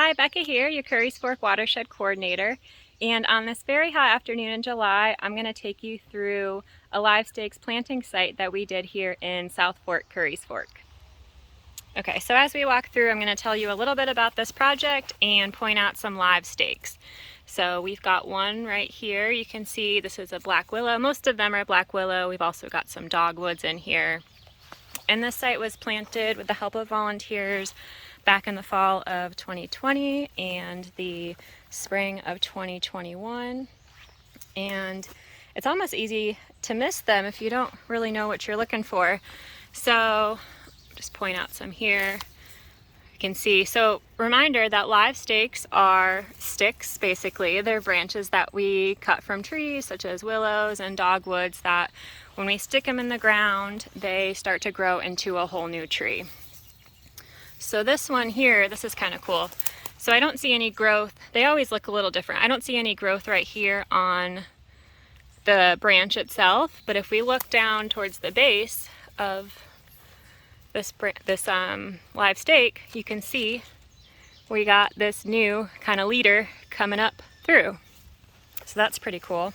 Hi, Becca here, your Curry's Fork Watershed Coordinator. And on this very hot afternoon in July, I'm going to take you through a live stakes planting site that we did here in South Fork, Curry's Fork. Okay, so as we walk through, I'm going to tell you a little bit about this project and point out some live stakes. So we've got one right here. You can see this is a black willow. Most of them are black willow. We've also got some dogwoods in here. And this site was planted with the help of volunteers back in the fall of 2020 and the spring of 2021. And it's almost easy to miss them if you don't really know what you're looking for. So just point out some here. You can see, so reminder that live stakes are sticks, basically. They're branches that we cut from trees such as willows and dogwoods that when we stick them in the ground, they start to grow into a whole new tree. So this one here, this is kind of cool. So I don't see any growth. They always look a little different. I don't see any growth right here on the branch itself, but if we look down towards the base of this live stake, you can see we got this new kind of leader coming up through. So that's pretty cool.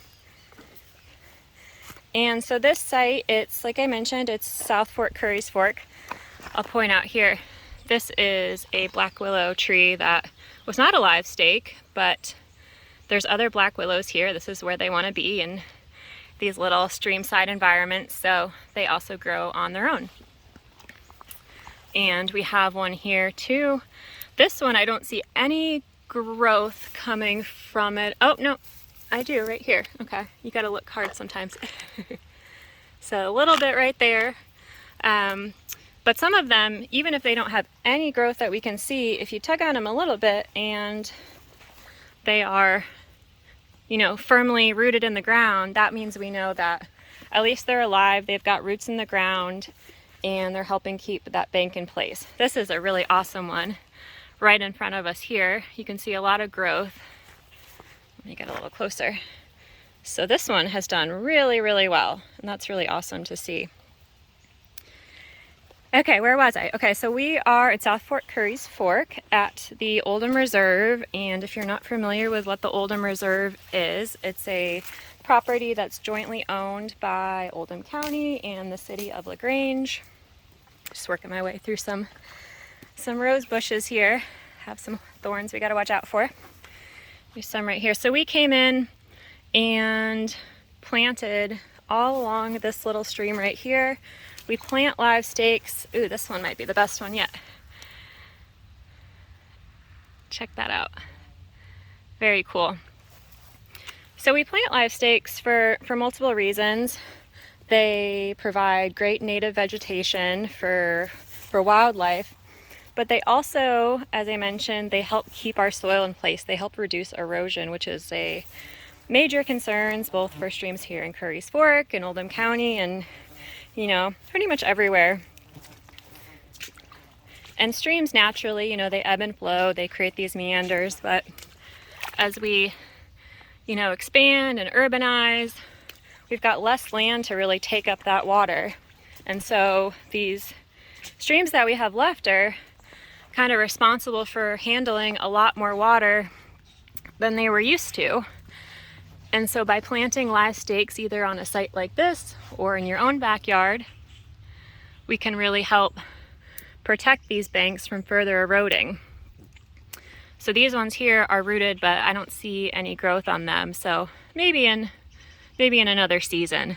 And so this site, it's like I mentioned, it's South Fork, Curry's Fork. I'll point out here, this is a black willow tree that was not a live stake, but there's other black willows here. This is where they want to be in these little streamside environments, so they also grow on their own. And we have one here too. This one, I don't see any growth coming from it. Oh, no, I do right here. Okay, you gotta look hard sometimes. So a little bit right there. But some of them, even if they don't have any growth that we can see, if you tug on them a little bit and they are, you know, firmly rooted in the ground, that means we know that at least they're alive, they've got roots in the ground, and they're helping keep that bank in place. This is a really awesome one right in front of us here. You can see a lot of growth. Let me get a little closer. So this one has done really, really well, and that's really awesome to see. Okay, where was I? Okay, so we are at South Fork, Curry's Fork at the Oldham Reserve, and if you're not familiar with what the Oldham Reserve is, it's a property that's jointly owned by Oldham County and the City of La Grange. Just working my way through some rose bushes here. Have some thorns we gotta watch out for. There's some right here. So we came in and planted all along this little stream right here. We plant live stakes. Ooh, this one might be the best one yet. Check that out. Very cool. So we plant live stakes for multiple reasons. They provide great native vegetation for wildlife, but they also, as I mentioned, they help keep our soil in place. They help reduce erosion, which is a major concern both for streams here in Curry's Fork and Oldham County and, you know, pretty much everywhere. And streams naturally, you know, they ebb and flow, they create these meanders, but as we, you know, expand and urbanize, we've got less land to really take up that water. And so these streams that we have left are kind of responsible for handling a lot more water than they were used to. And so by planting live stakes either on a site like this or in your own backyard, we can really help protect these banks from further eroding. So these ones here are rooted, but I don't see any growth on them. So maybe in another season.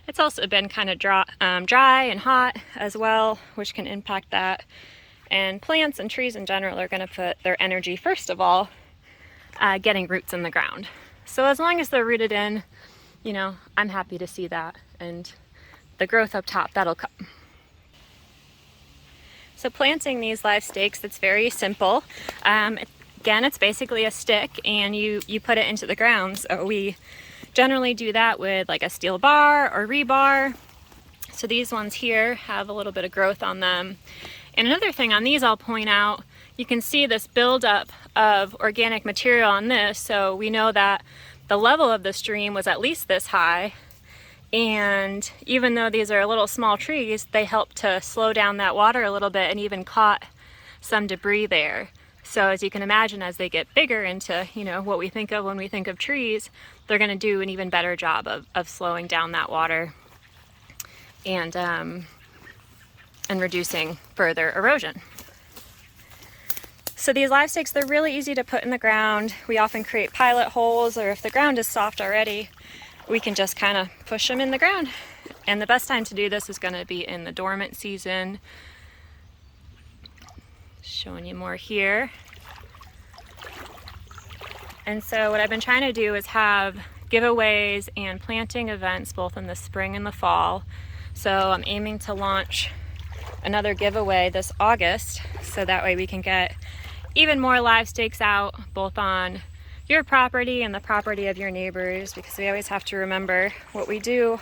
It's also been kind of dry and hot as well, which can impact that. And plants and trees in general are going to put their energy, first of all, getting roots in the ground. So as long as they're rooted in, you know, I'm happy to see that. And the growth up top, that'll come. So planting these live stakes, it's very simple. Again, it's basically a stick and you put it into the ground. So we generally do that with like a steel bar or rebar. So these ones here have a little bit of growth on them. And another thing on these I'll point out, you can see this buildup of organic material on this. So we know that the level of the stream was at least this high. And even though these are little small trees, they help to slow down that water a little bit and even caught some debris there. So as you can imagine, as they get bigger into, you know, what we think of when we think of trees, they're going to do an even better job of slowing down that water and reducing further erosion. So these live stakes, they're really easy to put in the ground. We often create pilot holes, or if the ground is soft already, we can just kind of push them in the ground. And the best time to do this is going to be in the dormant season. Showing you more here. And so what I've been trying to do is have giveaways and planting events both in the spring and the fall. So I'm aiming to launch another giveaway this August, so that way we can get even more live stakes out both on your property and the property of your neighbors, because we always have to remember what we do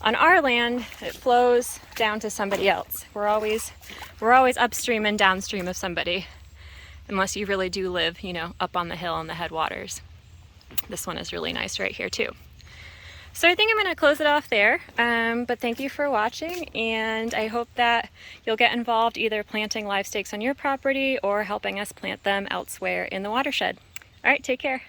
on our land, it flows down to somebody else. We're always upstream and downstream of somebody, unless you really do live, you know, up on the hill in the headwaters. This one is really nice right here too. So I think I'm going to close it off there, but thank you for watching, and I hope that you'll get involved either planting live stakes on your property or helping us plant them elsewhere in the watershed. All right, take care.